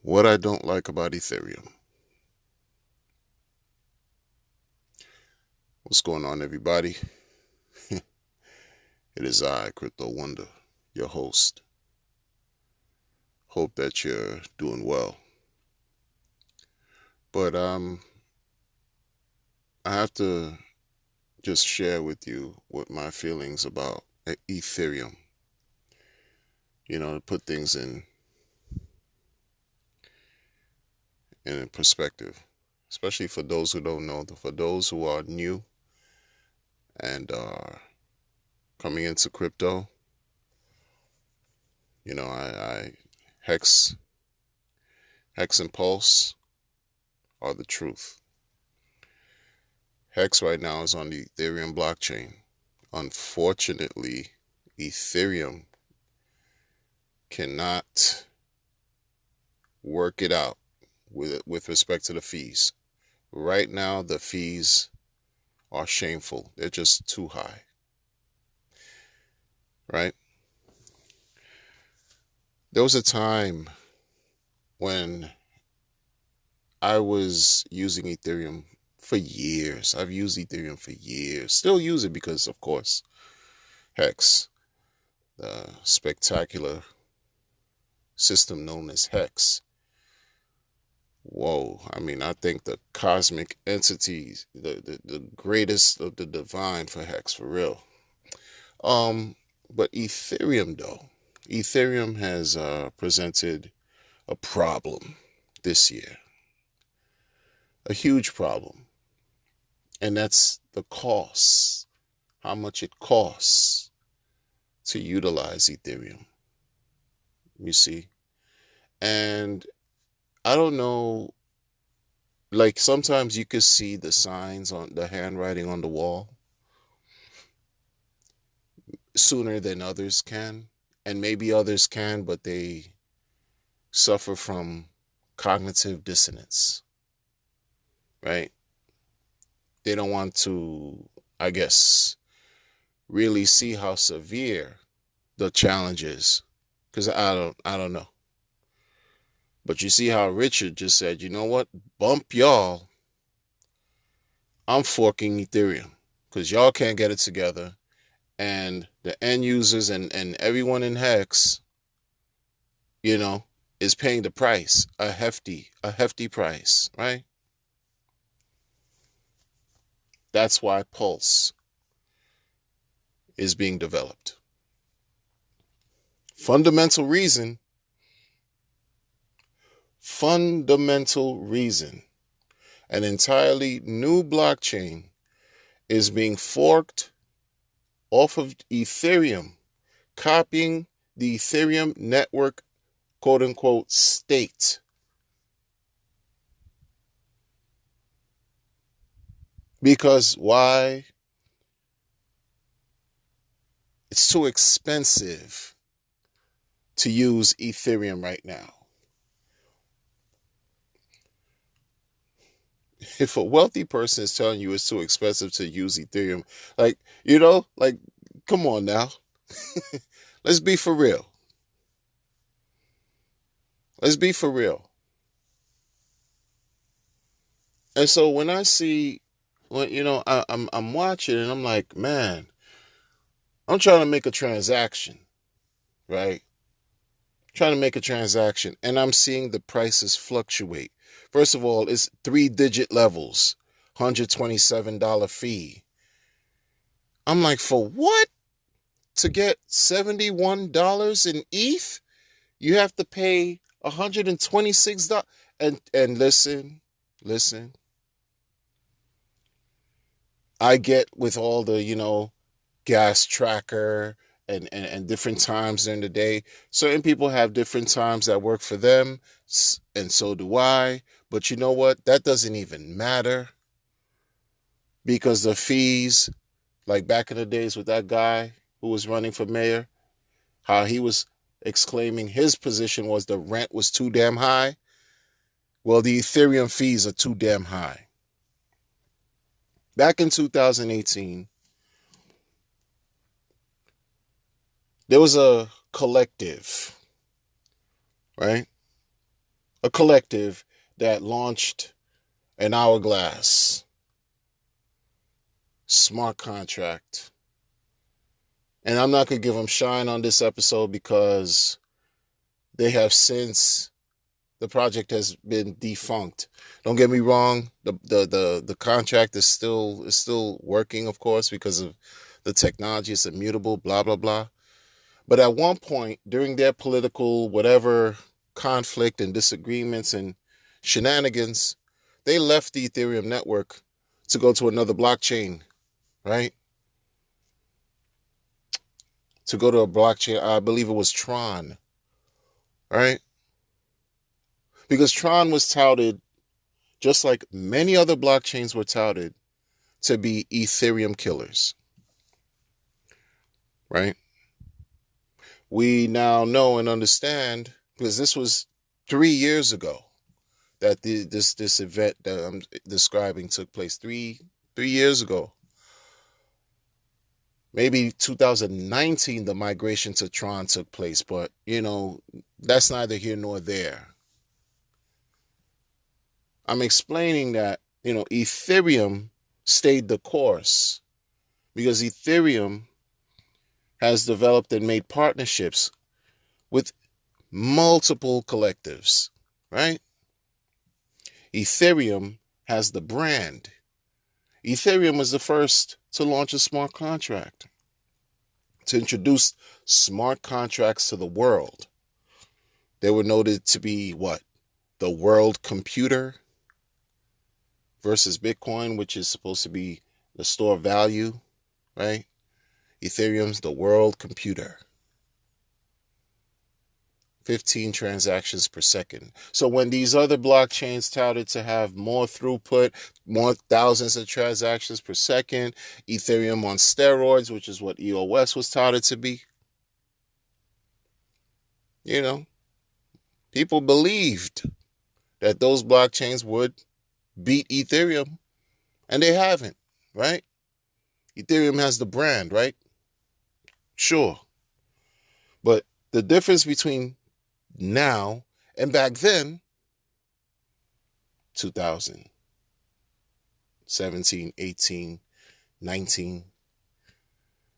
What I don't like about Ethereum. What's going on, everybody? It is I, Crypto Wonder, your host. Hope that you're doing well. But I have to just share with you what my feelings about Ethereum. To put things in perspective, especially for those who don't know, for those who are new and are coming into crypto. I Hex and Pulse are the truth. Hex right now is on the Ethereum blockchain. Unfortunately, Ethereum cannot work it out with respect to the fees. Right now, the fees are shameful. They're just too high. Right? There was a time when I was using Ethereum for years. I've used Ethereum for years. Still use it because, of course, Hex, the spectacular system known as Hex. Whoa, I think the cosmic entities, the greatest of the divine for Hex, for real. But Ethereum has presented a problem this year, a huge problem, and that's the cost, how much it costs to utilize Ethereum, you see. And I don't know, like sometimes you could see the signs on the handwriting on the wall sooner than others can. And maybe others can, but they suffer from cognitive dissonance, right? They don't want to, I guess, really see how severe the challenge is. Because I don't know. But you see how Richard just said, you know what? Bump y'all. I'm forking Ethereum because y'all can't get it together. And the end users and everyone in Hex, is paying the price, a hefty price, right? That's why Pulse is being developed. Fundamental reason. An entirely new blockchain is being forked off of Ethereum, copying the Ethereum network, quote unquote, state. Because why? It's too expensive to use Ethereum right now. If a wealthy person is telling you it's too expensive to use Ethereum, come on now. Let's be for real. Let's be for real. And so when I see, I'm watching and I'm like, man, I'm trying to make a transaction, right? Trying to make a transaction, and I'm seeing the prices fluctuate. First of all, it's 3-digit levels, $127 fee. I'm like, for what? To get $71 in ETH, you have to pay $126. And listen, I get with all the, gas tracker and different times during the day. Certain people have different times that work for them, and so do I. But you know what? That doesn't even matter, because the fees, like back in the days with that guy who was running for mayor, how he was exclaiming his position was the rent was too damn high. Well, the Ethereum fees are too damn high. Back in 2018, there was a collective, right, a collective that launched an hourglass smart contract. And I'm not going to give them shine on this episode because they have since, the project has been defunct. Don't get me wrong, the contract is still working, of course, because of the technology. It's immutable, blah blah blah. But at one point during their political whatever conflict and disagreements and shenanigans, they left the Ethereum network to go to another blockchain, right? To go to a blockchain, I believe it was Tron, right? Because Tron was touted, just like many other blockchains were touted, to be Ethereum killers, right? We now know and understand, because this was 3 years ago that this event that I'm describing took place. Three years ago. Maybe 2019 the migration to Tron took place, but that's neither here nor there. I'm explaining that Ethereum stayed the course because Ethereum has developed and made partnerships with multiple collectives, right? Ethereum has the brand. Ethereum was the first to launch a smart contract, to introduce smart contracts to the world. They were noted to be what? The world computer versus Bitcoin, which is supposed to be the store of value, right? Ethereum's the world computer. 15 transactions per second. So when these other blockchains touted to have more throughput, more thousands of transactions per second, Ethereum on steroids, which is what EOS was touted to be, people believed that those blockchains would beat Ethereum, and they haven't, right? Ethereum has the brand, right? Sure. But the difference between now and back then, 2017, 18, 19,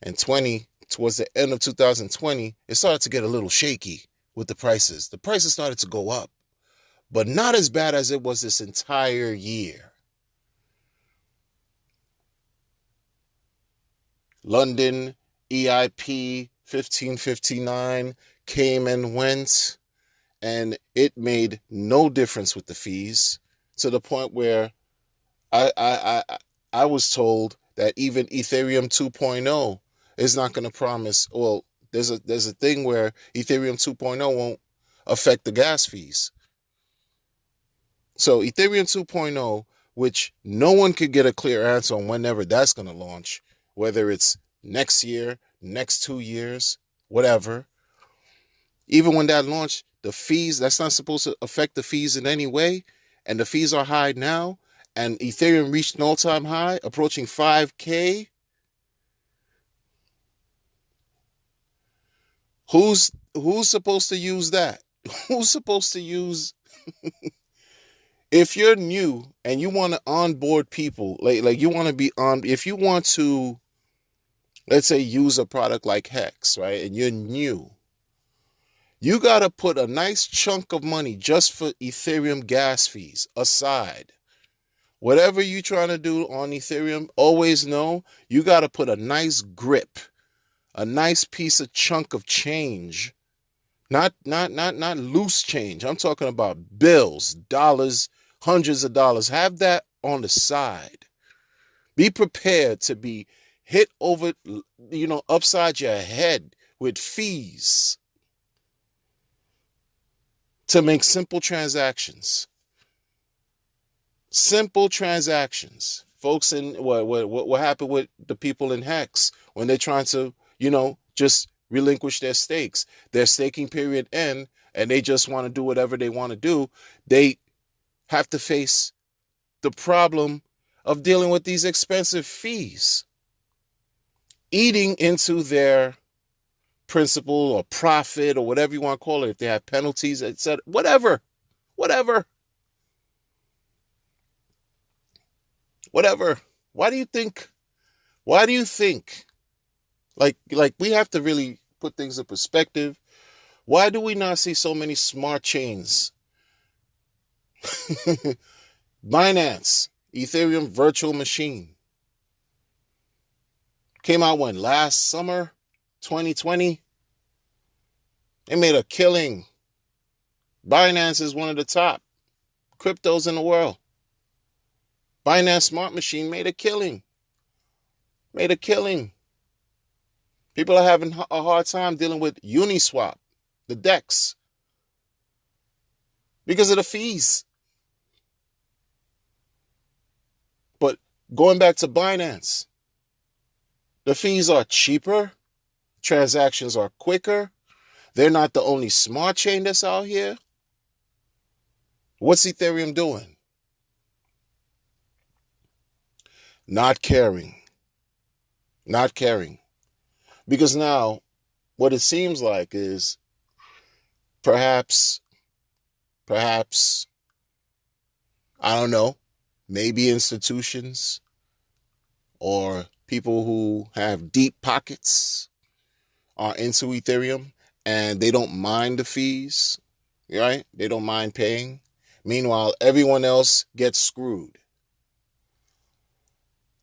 and 20, towards the end of 2020, it started to get a little shaky with the prices. The prices started to go up, but not as bad as it was this entire year. London EIP 1559 came and went, and it made no difference with the fees, to the point where I was told that even Ethereum 2.0 is not going to promise. Well, there's a thing where Ethereum 2.0 won't affect the gas fees. So Ethereum 2.0, which no one could get a clear answer on whenever that's going to launch, whether it's next year, next 2 years, whatever. Even when that launched, the fees, that's not supposed to affect the fees in any way. And the fees are high now. And Ethereum reached an all-time high, approaching 5K. Who's supposed to use that? Who's supposed to use... If you're new and you want to onboard people, like you want to be on, if you want to, let's say, use a product like Hex, right? And you're new, you got to put a nice chunk of money just for Ethereum gas fees aside. Whatever you're trying to do on Ethereum, always know you got to put a nice grip, a nice piece of chunk of change. Not loose change. I'm talking about bills, dollars, hundreds of dollars. Have that on the side. Be prepared to be hit over, upside your head with fees to make simple transactions. Simple transactions. Folks, in what happened with the people in Hex when they're trying to, just relinquish their stakes. Their staking period end, and they just want to do whatever they want to do. They have to face the problem of dealing with these expensive fees, eating into their principal or profit or whatever you want to call it. If they have penalties, etc., whatever, Whatever. Whatever. Why do you think? Why do you think? Like we have to really put things in perspective. Why do we not see so many smart chains? Binance, Ethereum virtual machine. Came out when? Last summer, 2020. They made a killing. Binance is one of the top cryptos in the world. Binance Smart Machine made a killing. Made a killing. People are having a hard time dealing with Uniswap, the DEX, because of the fees. But going back to Binance, the fees are cheaper. Transactions are quicker. They're not the only smart chain that's out here. What's Ethereum doing? Not caring. Not caring. Because now, what it seems like is perhaps, I don't know, maybe institutions or people who have deep pockets are into Ethereum and they don't mind the fees, right? They don't mind paying. Meanwhile, everyone else gets screwed.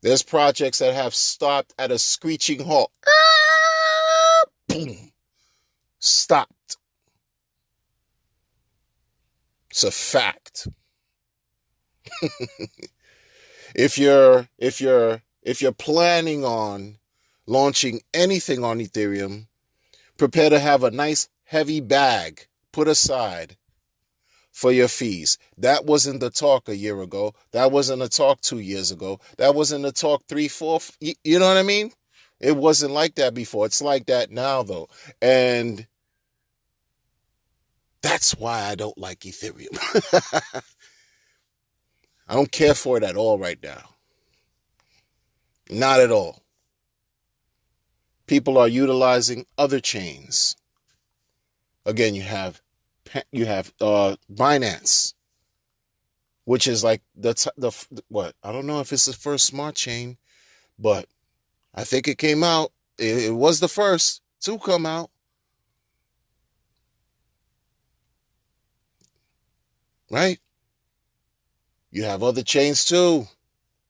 There's projects that have stopped at a screeching halt. Boom. Stopped. It's a fact. If you're planning on launching anything on Ethereum, prepare to have a nice heavy bag put aside for your fees. That wasn't the talk a year ago. That wasn't the talk 2 years ago. That wasn't the talk 3, 4. You know what I mean? It wasn't like that before. It's like that now, though. And that's why I don't like Ethereum. I don't care for it at all right now. Not at all. People are utilizing other chains. Again, you have Binance, which is like the what? I don't know if it's the first smart chain, but I think it came out. It was the first to come out. Right? You have other chains too.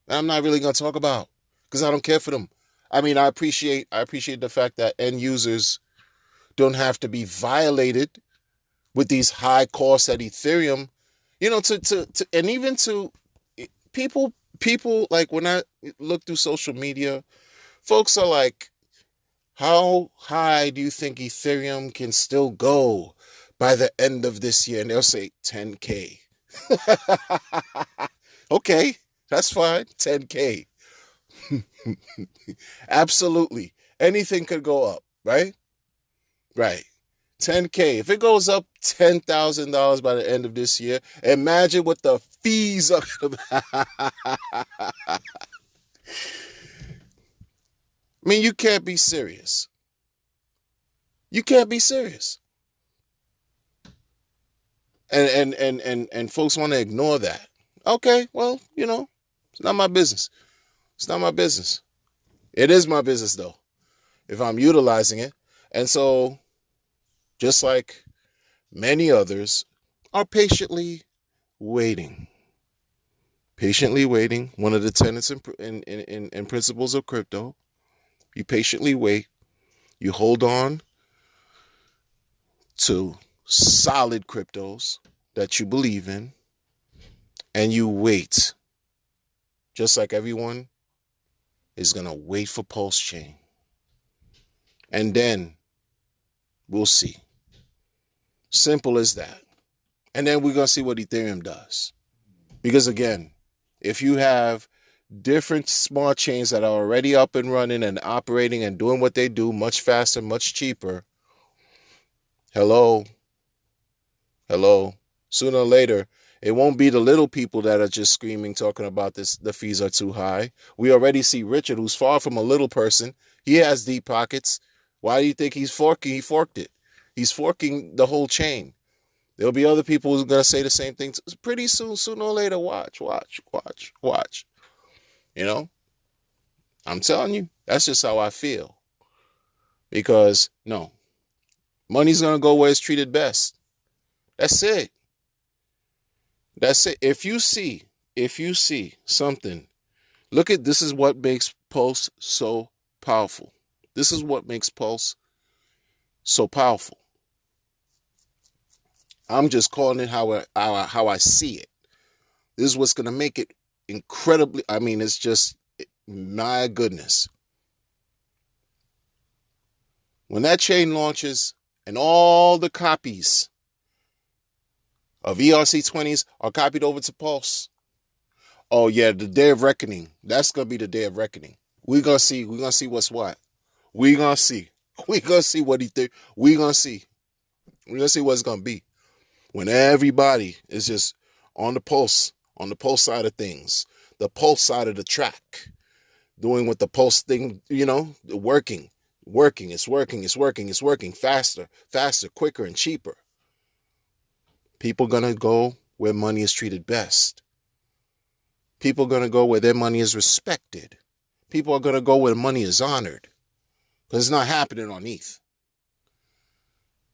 I'm not really going to talk about because I don't care for them. I mean, I appreciate the fact that end users don't have to be violated with these high costs at Ethereum, you know, to and even to people like when I look through social media, folks are like, how high do you think Ethereum can still go by the end of this year? And they'll say 10K. Okay, that's fine. 10K. Absolutely. Anything could go up, right? Right. 10K. If it goes up $10,000 by the end of this year, imagine what the fees are. I mean, you can't be serious. You can't be serious. And folks want to ignore that. Okay, well, you know, it's not my business. It's not my business. It is my business, though, if I'm utilizing it. And so, just like many others, are patiently waiting. Patiently waiting. One of the tenets and principles of crypto. You patiently wait. You hold on to solid cryptos that you believe in. And you wait. Just like everyone is going to wait for PulseChain. And then we'll see. Simple as that. And then we're going to see what Ethereum does. Because again, if you have different smart chains that are already up and running and operating and doing what they do much faster, much cheaper, hello, sooner or later, it won't be the little people that are just screaming, talking about this. The fees are too high. We already see Richard, who's far from a little person. He has deep pockets. Why do you think he's forking? He forked it. He's forking the whole chain There'll be other people who's gonna say the same thing pretty soon, sooner or later. Watch. You know, I'm telling you, that's just how I feel. Because no, money's gonna go where it's treated best. That's it. That's it. If you see something, look at this is what makes Pulse so powerful. This is what makes Pulse so powerful. I'm just calling it how I see it. This is what's gonna make it incredibly. I mean, it's just my goodness. When that chain launches and all the copies of ERC20s are copied over to Pulse, oh yeah, the day of reckoning. That's gonna be the day of reckoning. We're gonna see what's what. We're gonna see what he think. We're gonna see what it's gonna be. When everybody is just on the pulse side of things, the pulse side of the track, doing what the pulse thing, working. It's working faster, quicker, and cheaper. People gonna go where money is treated best. People are gonna go where their money is respected. People are gonna go where money is honored. Because it's not happening on ETH.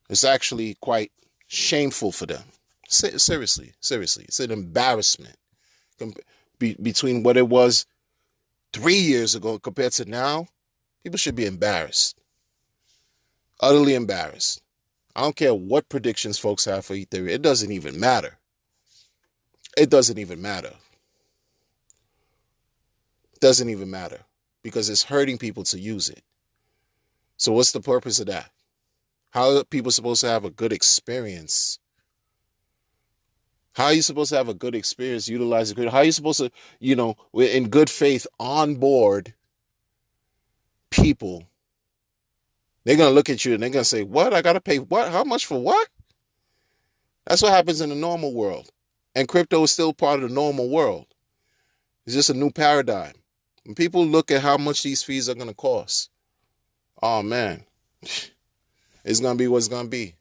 It's actually quite shameful for them. Seriously. It's an embarrassment between what it was 3 years ago compared to now. People should be embarrassed. Utterly embarrassed. I don't care what predictions folks have for Ethereum. It doesn't even matter. It doesn't even matter. Because it's hurting people to use it. So what's the purpose of that? How are people supposed to have a good experience? How are you supposed to have a good experience, utilize it? How are you supposed to, in good faith, onboard people? They're going to look at you and they're going to say, what? I got to pay what? How much for what? That's what happens in the normal world. And crypto is still part of the normal world. It's just a new paradigm. When people look at how much these fees are going to cost, oh man, it's going to be what it's going to be.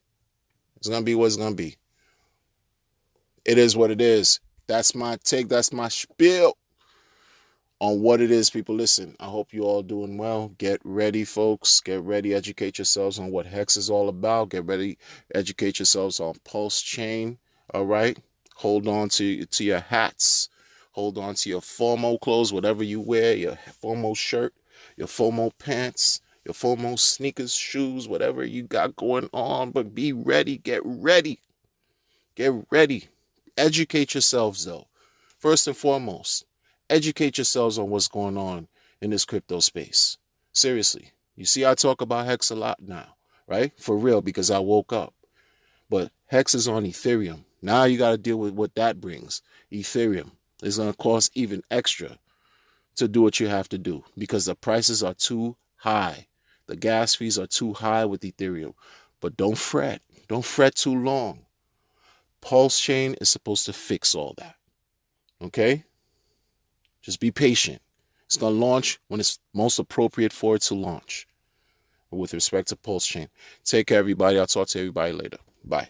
It's going to be what it's going to be. It is what it is. That's my take. That's my spiel on what it is, people. Listen, I hope you all doing well. Get ready, folks. Get ready. Educate yourselves on what Hex is all about. Get ready. Educate yourselves on PulseChain. All right. Hold on to your hats. Hold on to your FOMO clothes, whatever you wear, your FOMO shirt, your FOMO pants, your FOMO sneakers, shoes, whatever you got going on. But be ready. Get ready. Get ready. Educate yourselves, though. First and foremost, educate yourselves on what's going on in this crypto space. Seriously. You see, I talk about Hex a lot now, right? For real, because I woke up. But Hex is on Ethereum. Now you got to deal with what that brings. Ethereum is going to cost even extra to do what you have to do because the prices are too high. The gas fees are too high with Ethereum. But don't fret. Don't fret too long. PulseChain is supposed to fix all that. Okay? Just be patient. It's going to launch when it's most appropriate for it to launch. With respect to PulseChain. Take care, everybody. I'll talk to everybody later. Bye.